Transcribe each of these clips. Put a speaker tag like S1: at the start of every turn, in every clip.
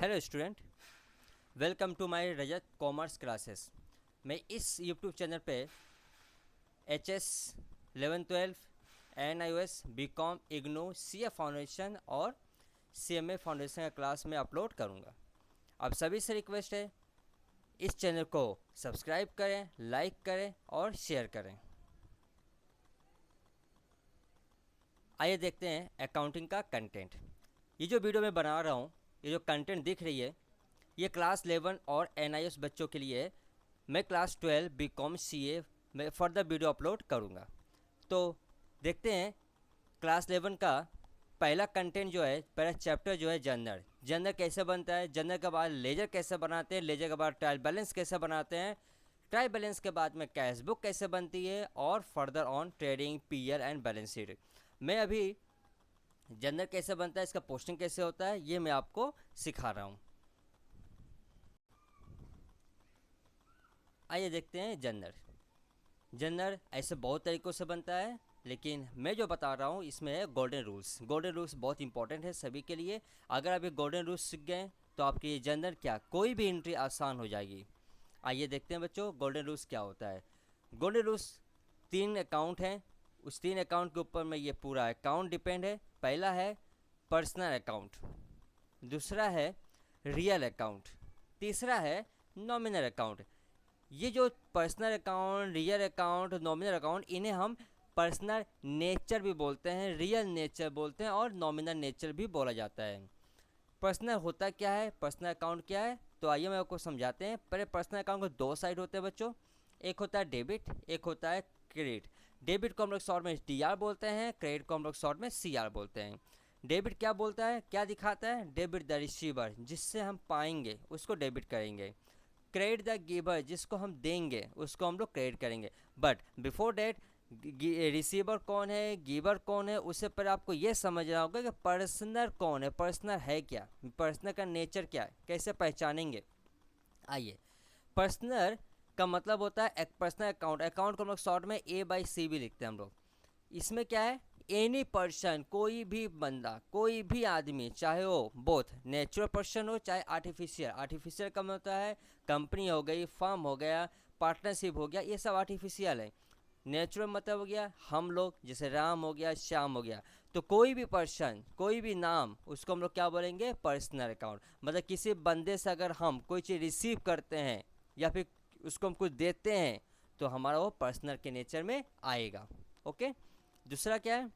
S1: Hello student, welcome to my Rajat commerce classes. मैं इस YouTube channel पे HS 11-12 NIOS BCom IGNOU CA foundation और CMA foundation का class में अपलोड करूँगा। आप सभी से रिक्वेस्ट है, इस चैनल को सब्सक्राइब करें, लाइक करें और शेयर करें। आइए देखते हैं अकाउंटिंग का कंटेंट। ये जो वीडियो मैं बना रहा हूँ, ये जो कंटेंट दिख रही है, ये क्लास 11 और NIOS बच्चों के लिए है। मैं क्लास 12 BCom CA में फर्दर वीडियो अपलोड करूँगा। तो देखते हैं क्लास 11 का पहला कंटेंट जो है, पहला चैप्टर जो है जनरल कैसे बनता है, जनरल के बाद लेजर कैसे बनाते हैं, लेजर के बाद ट्रायल बैलेंस कैसे बनाते हैं, ट्रायल बैलेंस के बाद में कैश बुक कैसे बनती है और further on trading PL and balance sheet. मैं अभी जनरल कैसे बनता है, इसका पोस्टिंग कैसे होता है, ये मैं आपको सिखा रहा हूँ। आइए देखते हैं जनरल ऐसे बहुत तरीक़ों से बनता है, लेकिन मैं जो बता रहा हूँ इसमें है गोल्डन रूल्स। गोल्डन रूल्स बहुत इंपॉर्टेंट है सभी के लिए। अगर आप ये गोल्डन रूल्स सीख गए तो आपकी ये जनरल क्या कोई भी एंट्री आसान हो जाएगी। आइए देखते हैं बच्चों गोल्डन रूल्स क्या होता है। गोल्डन रूल्स 3 अकाउंट हैं, उस 3 अकाउंट के ऊपर में ये पूरा अकाउंट डिपेंड है। पहला है पर्सनल अकाउंट, दूसरा है रियल अकाउंट, तीसरा है नॉमिनल अकाउंट। ये जो personal account, real account, nominal account, इन्हें हम पर्सनल नेचर भी बोलते हैं, रियल नेचर बोलते हैं और नॉमिनल नेचर भी बोला जाता है। पर्सनल होता क्या है, पर्सनल अकाउंट क्या है, तो आइए मैं आपको समझाते हैं। पहले पर्सनल अकाउंट को 2 साइड होते हैं बच्चों, एक होता है डेबिट, एक होता है क्रेडिट। डेबिट को हम लोग शॉर्ट में DR बोलते हैं, क्रेडिट को हम लोग शॉर्ट में CR बोलते हैं। डेबिट क्या बोलता है, क्या दिखाता है, डेबिट द रिसीवर, जिससे हम पाएंगे उसको डेबिट करेंगे। क्रेडिट द गिवर, जिसको हम देंगे उसको हम लोग क्रेडिट करेंगे। बट बिफोर डैट रिसीवर कौन है, गिवर कौन है, उससे पहले आपको ये समझना होगा कि पर्सनल कौन है, पर्सनल है क्या, पर्सनल का नेचर क्या है, कैसे पहचानेंगे। आइए, पर्सनल का मतलब होता है एक पर्सनल अकाउंट। अकाउंट को हम लोग शॉर्ट में A/C भी लिखते हैं हम लोग। इसमें क्या है, एनी पर्सन, कोई भी बंदा, कोई भी आदमी, चाहे वो बोथ नेचुरल पर्सन हो चाहे आर्टिफिशियल। आर्टिफिशियल का मतलब होता है कंपनी हो गई, फर्म हो गया, पार्टनरशिप हो गया, ये सब आर्टिफिशियल है। नेचुरल मतलब हो गया हम लोग, जैसे राम हो गया, श्याम हो गया। तो कोई भी पर्सन, कोई भी नाम, उसको हम लोग क्या बोलेंगे, पर्सनल अकाउंट। मतलब किसी बंदे से अगर हम कोई चीज़ रिसीव करते हैं या फिर उसको हम कुछ देते हैं तो हमारा वो पर्सनल के नेचर में आएगा। ओके। दूसरा क्या है,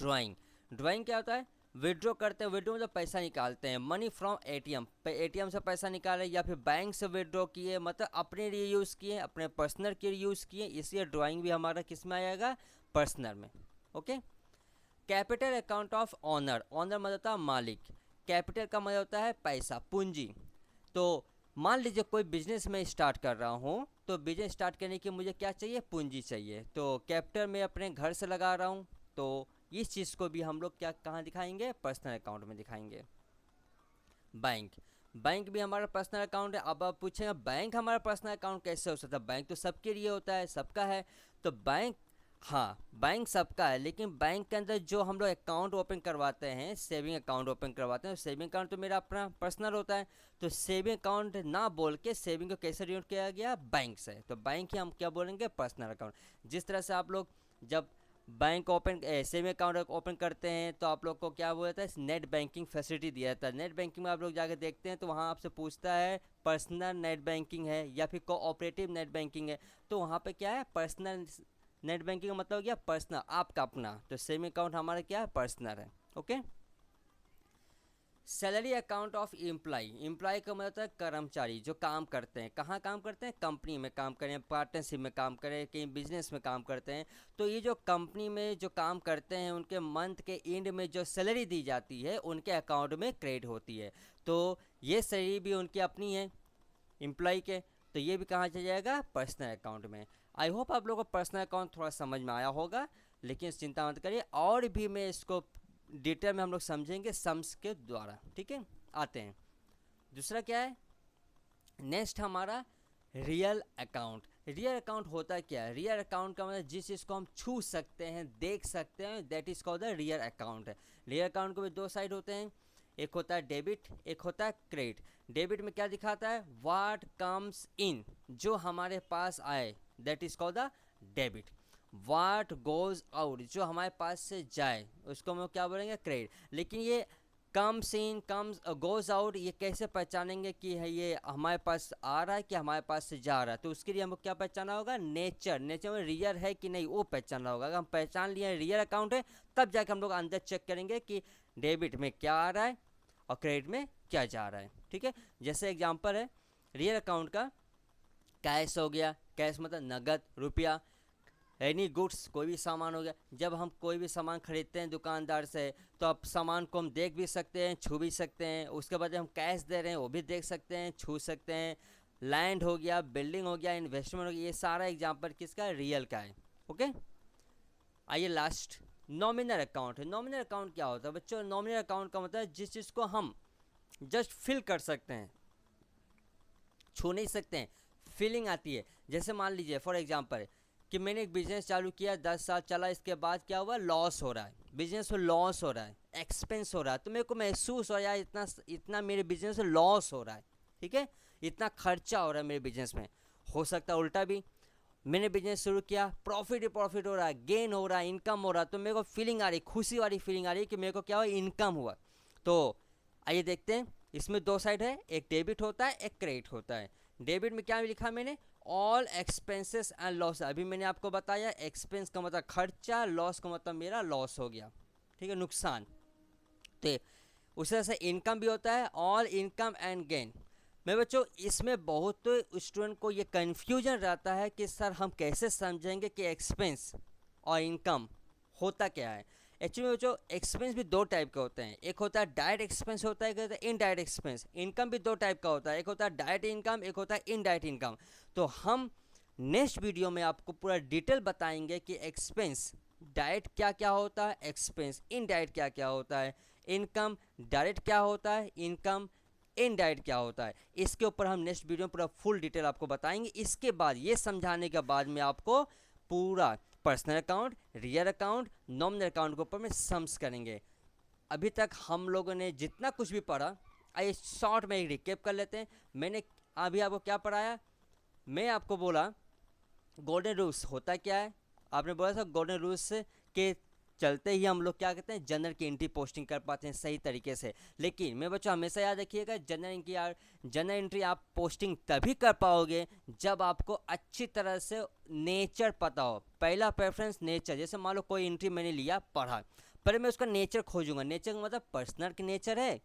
S1: ड्राइंग। ड्राइंग क्या होता है, विड्रॉ करते हैं, विड्रॉ मतलब पैसा निकालते हैं। मनी फ्रॉम ATM से पैसा निकाले या फिर बैंक से विड्रॉ किए, मतलब अपने लिए यूज़ किए, अपने पर्सनल के लिए यूज़ किए, इसलिए ड्राइंग भी हमारा किस में आएगा, पर्सनल में। Okay. Capital account of owner, owner मतलब होता है मालिक, कैपिटल का मतलब होता है पैसा, पूंजी। तो मान लीजिए कोई बिजनेस में स्टार्ट कर रहा हूँ, तो बिजनेस स्टार्ट करने के मुझे क्या चाहिए, पूंजी चाहिए। तो कैपिटल मैं अपने घर से लगा रहा हूँ, तो इस चीज़ को भी हम लोग क्या कहाँ दिखाएंगे, पर्सनल अकाउंट में दिखाएंगे। बैंक भी हमारा पर्सनल अकाउंट है। अब आप पूछेंगे बैंक हमारा पर्सनल अकाउंट कैसे हो सकता है, बैंक तो सबके लिए होता है, सबका है। तो बैंक, हाँ बैंक सबका है, लेकिन बैंक के अंदर जो हम लोग अकाउंट ओपन करवाते हैं, सेविंग अकाउंट ओपन करवाते हैं, सेविंग अकाउंट तो मेरा अपना पर्सनल होता है। तो सेविंग अकाउंट ना बोल के सेविंग को कैसे डिनोट किया गया, बैंक से। तो बैंक ही हम क्या बोलेंगे, पर्सनल अकाउंट। जिस तरह से आप लोग जब bank open saving account open करते हैं तो आप लोग को क्या बोला जाता है, नेट बैंकिंग फैसिलिटी दिया जाता है। नेट बैंकिंग में आप लोग जाकर देखते हैं तो वहाँ आपसे पूछता है पर्सनल नेट बैंकिंग है या फिर कोऑपरेटिव नेट बैंकिंग है। तो वहाँ पे क्या है, पर्सनल नेट बैंकिंग का मतलब हो गया पर्सनल, आपका अपना। तो सेविंग अकाउंट हमारा क्या है, पर्सनल है। Okay. Salary account of employ, employ का मतलब है कर्मचारी जो काम करते हैं। कहाँ काम करते हैं, कंपनी में काम करें, पार्टनरशिप में काम करें, कहीं बिजनेस में काम करते हैं। तो ये जो कंपनी में जो काम करते हैं उनके मंथ के एंड में जो सैलरी दी जाती है उनके अकाउंट में क्रेडिट होती है। तो ये सैलरी भी उनकी अपनी है एम्प्लॉय के, तो ये भी कहाँ चला जाएगा, पर्सनल अकाउंट में। आई होप आप लोगों को पर्सनल अकाउंट थोड़ा समझ में आया होगा, लेकिन चिंता मत करिए, और भी मैं इसको डिटेल में हम लोग समझेंगे सम्स के द्वारा। ठीक है, आते हैं। दूसरा क्या है, नेक्स्ट हमारा रियल अकाउंट। रियल अकाउंट होता क्या है, रियल अकाउंट का मतलब जिस चीज़ को हम छू सकते हैं, देख सकते हैं, that is called the real account है। रियल अकाउंट को भी 2 साइड होते हैं, एक होता है डेबिट, एक होता है क्रेडिट। डेबिट में क्या दिखाता है, व्हाट कम्स इन, जो हमारे पास आए, that is called the debit. What goes out, जो हमारे पास से जाए, उसको हम क्या बोलेंगे, क्रेडिट। लेकिन ये comes in, comes goes out, ये कैसे पहचानेंगे कि है ये हमारे पास आ रहा है कि हमारे पास से जा रहा है, तो उसके लिए हमको क्या पहचाना होगा, नेचर। नेचर में रियल है कि नहीं वो पहचानना होगा। अगर हम पहचान लिए रियल अकाउंट है, तब जाके हम लोग अंदर चेक करेंगे कि डेबिट में क्या आ रहा है और क्रेडिट में क्या जा रहा है। ठीक है, जैसे एग्जांपल है रियल अकाउंट का, कैश हो गया, कैश मतलब नगद रुपया। एनी गुड्स, कोई भी सामान हो गया, जब हम कोई भी सामान खरीदते हैं दुकानदार से, तो अब सामान को हम देख भी सकते हैं, छू भी सकते हैं, उसके बाद हम कैश दे रहे हैं वो भी देख सकते हैं, छू सकते हैं। लैंड हो गया, बिल्डिंग हो गया, इन्वेस्टमेंट हो गया, ये सारा एग्जांपल किसका, रियल का है। ओके, आइए लास्ट नॉमिनल अकाउंट है। नॉमिनल अकाउंट क्या होता है बच्चों, नॉमिनल अकाउंट का मतलब जिस चीज़ को हम जस्ट फिल कर सकते हैं, छू नहीं सकते हैं, फीलिंग आती है। जैसे मान लीजिए फॉर एग्जांपल कि मैंने एक बिजनेस चालू किया, 10 साल चला, इसके बाद क्या हुआ, लॉस हो रहा है, बिजनेस में लॉस हो रहा है, एक्सपेंस हो रहा है, तो मेरे को महसूस हो रहा है इतना इतना मेरे बिजनेस में लॉस हो रहा है। ठीक है, इतना खर्चा हो रहा है मेरे बिजनेस में। हो सकता है उल्टा भी, मैंने बिजनेस शुरू किया, प्रॉफिट ही प्रॉफिट हो रहा है, गेन हो रहा है, इनकम हो रहा है, तो मेरे को फीलिंग आ रही, खुशी वाली फीलिंग आ रही है कि मेरे को क्या हुआ, इनकम हुआ। तो आइए देखते हैं, इसमें दो साइड है, एक डेबिट होता है, एक क्रेडिट होता है। डेबिट में क्या लिखा मैंने, ऑल एक्सपेंसेस एंड लॉस। अभी मैंने आपको बताया एक्सपेंस का मतलब खर्चा, लॉस का मतलब मेरा लॉस हो गया, ठीक है, नुकसान। तो उसी तरह से इनकम भी होता है, ऑल इनकम एंड गेन। मैं बच्चों इसमें बहुत स्टूडेंट को ये कन्फ्यूजन रहता है कि सर हम कैसे समझेंगे कि एक्सपेंस और इनकम होता क्या है। एक्चुअली बच्चों एक्सपेंस भी दो टाइप के होते हैं, एक होता है डायरेक्ट एक्सपेंस होता है, एक होता है इनडायरेक्ट एक्सपेंस। इनकम भी दो टाइप का होता है, एक होता है डायरेक्ट इनकम, एक होता है इनडायरेक्ट इनकम। तो हम नेक्स्ट वीडियो में आपको पूरा डिटेल बताएंगे कि एक्सपेंस डायरेक्ट क्या क्या होता है, एक्सपेंस इनडायरेक्ट क्या क्या होता है, इनकम डायरेक्ट क्या होता है, इनकम इनडायरेक्ट क्या होता है। इसके ऊपर हम नेक्स्ट वीडियो में पूरा फुल डिटेल आपको बताएंगे। इसके बाद ये समझाने के बाद में आपको पूरा personal account, real account, nominal account के ऊपर में सम्स करेंगे। अभी तक हम लोगों ने जितना कुछ भी पढ़ा, आइए शॉर्ट में एक रिकेप कर लेते हैं। मैंने अभी आपको क्या पढ़ाया, मैं आपको बोला गोल्डन रूल्स होता क्या है, आपने बोला था गोल्डन रूल्स के चलते ही हम लोग क्या कहते हैं, जनरल की एंट्री पोस्टिंग कर पाते हैं सही तरीके से। लेकिन मैं बच्चों हमेशा याद रखिएगा, जनरल एंट्री आप पोस्टिंग तभी कर पाओगे जब आपको अच्छी तरह से नेचर पता हो। पहला प्रेफरेंस नेचर, जैसे मान लो कोई एंट्री मैंने लिया, पढ़ा, पहले मैं उसका नेचर खोजूंगा। नेचर का मतलब पर्सनल की नेचर है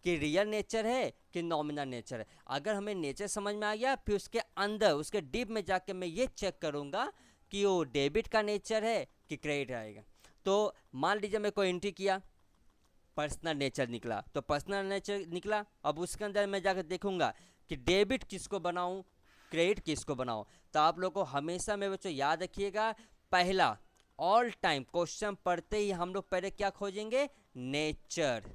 S1: कि रियल नेचर है कि नॉमिनल नेचर है। अगर हमें नेचर समझ में आ गया, फिर उसके अंदर उसके डीप में जाके मैं ये चेक करूँगा कि वो डेबिट का नेचर है कि क्रेडिट आएगा। तो मान लीजिए मैं कोई एंट्री किया, पर्सनल नेचर निकला, तो पर्सनल नेचर निकला, अब उसके अंदर मैं जाकर देखूंगा कि डेबिट किसको बनाऊं, क्रेडिट किसको बनाऊं। तो आप लोग को हमेशा मेरे बच्चों याद रखिएगा, पहला ऑल टाइम क्वेश्चन पढ़ते ही हम लोग पहले क्या खोजेंगे, नेचर।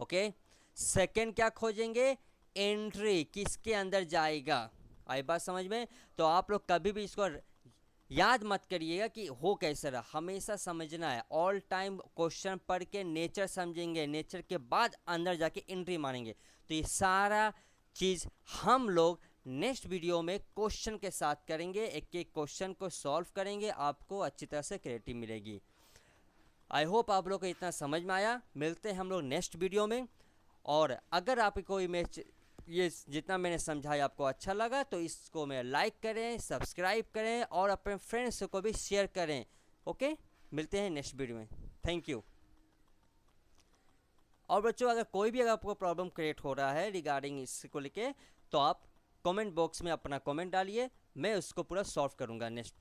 S1: ओके, सेकंड क्या खोजेंगे, एंट्री, किसके अंदर जाएगा। आई बात समझ में। तो आप लोग कभी भी इसको याद मत करिएगा कि हो कैसे रहा, हमेशा समझना है। ऑल टाइम क्वेश्चन पढ़ के नेचर समझेंगे, नेचर के बाद अंदर जाके एंट्री मारेंगे। तो ये सारा चीज़ हम लोग नेक्स्ट वीडियो में क्वेश्चन के साथ करेंगे, एक एक क्वेश्चन को सॉल्व करेंगे, आपको अच्छी तरह से क्लैरिटी मिलेगी। आई होप आप लोग को इतना समझ में आया। मिलते हैं हम लोग नेक्स्ट वीडियो में। और अगर आपको ये जितना मैंने समझाया आपको अच्छा लगा, तो इसको मैं लाइक करें, सब्सक्राइब करें और अपने फ्रेंड्स को भी शेयर करें। ओके, मिलते हैं नेक्स्ट वीडियो में। Thank you. और बच्चों अगर आपको प्रॉब्लम क्रिएट हो रहा है रिगार्डिंग इसको लेके, तो आप कमेंट बॉक्स में अपना कमेंट डालिए, मैं उसको पूरा सॉल्व करूँगा नेक्स्ट